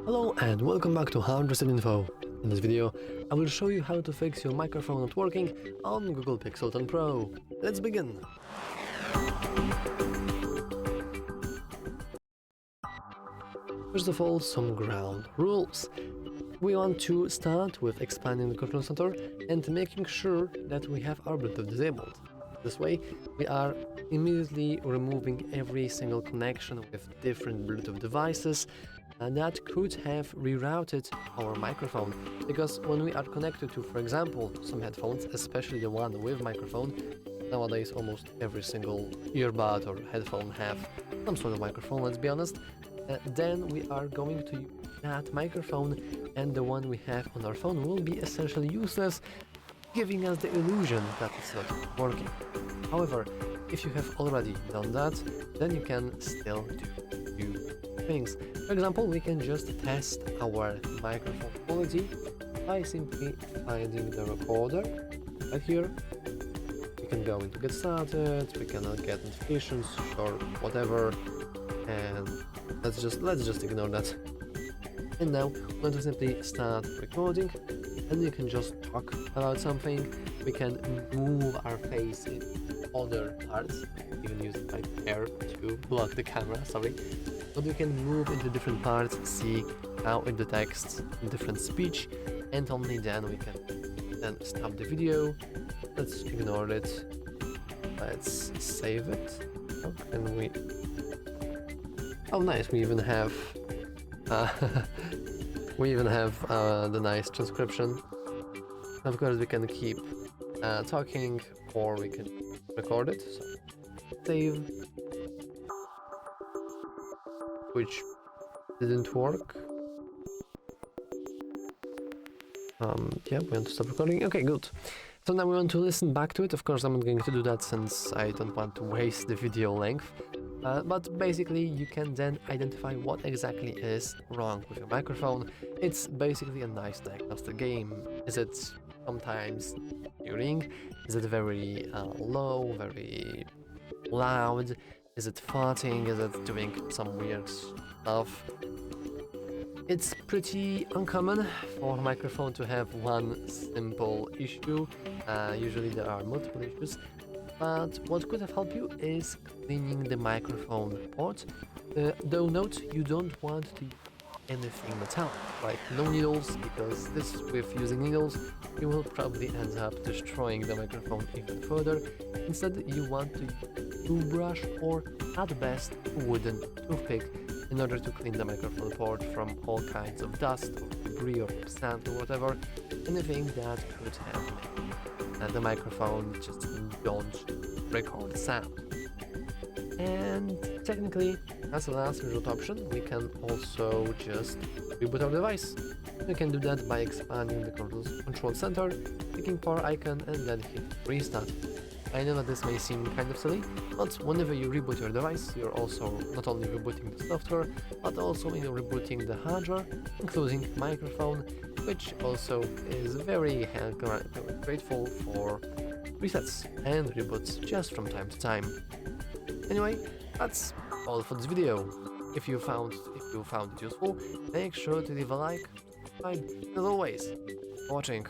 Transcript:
Hello and welcome back to HardReset.Info. In this video, I will show you how to fix your microphone not working on Google Pixel 10 Pro. Let's begin! First of all, some ground rules. We want to start with expanding the control center and making sure that we have our Bluetooth disabled. This way, we are immediately removing every single connection with different Bluetooth devices that could have rerouted our microphone, because when we are connected to, for example, some headphones, especially the one with microphone, nowadays almost every single earbud or headphone have some sort of microphone, let's be honest, then we are going to use that microphone and the one we have on our phone will be essentially useless, giving us the illusion that it's not working. However, if you have already done that, then you can still do things. For example, we can just test our microphone quality by simply finding the recorder right here. We can go into get started, we can get notifications or whatever, and let's just ignore that. And now we're going to simply start recording, and we can just talk about something. We can move our face in other parts, even use my hair to block the camera, sorry. But we can move into different parts, see how it detects different speech, and only then we can then stop the video. Let's ignore it. Let's save it. How can we? Oh, nice! We even have the nice transcription. Of course, we can keep talking, or we can record it. So save. Which didn't work. Yeah, we want to stop recording. Okay, good. So now we want to listen back to it. Of course, I'm not going to do that since I don't want to waste the video length. But basically, you can then identify what exactly is wrong with your microphone. It's basically a nice diagnostic game. Is it sometimes hearing? Is it very low, very loud? Is it farting? Is it doing some weird stuff? It's pretty uncommon for a microphone to have one simple issue. Usually there are multiple issues. But what could have helped you is cleaning the microphone port. Though note, you don't want to use anything metallic, like no needles, because with using needles, you will probably end up destroying the microphone even further. Instead, you want to use a toothbrush or, at best, a wooden toothpick in order to clean the microphone port from all kinds of dust or debris or sand or whatever, anything that could have made the microphone just don't record sound. And technically, as a last resort option, we can also just reboot our device. We can do that by expanding the control center, clicking power icon, and then hit restart. I know that this may seem kind of silly, but whenever you reboot your device, you're also not only rebooting the software, but also rebooting the hardware, including microphone, which also is very grateful for resets and reboots just from time to time. Anyway, that's all for this video. If you found it useful, make sure to leave a like, subscribe, as always, for watching.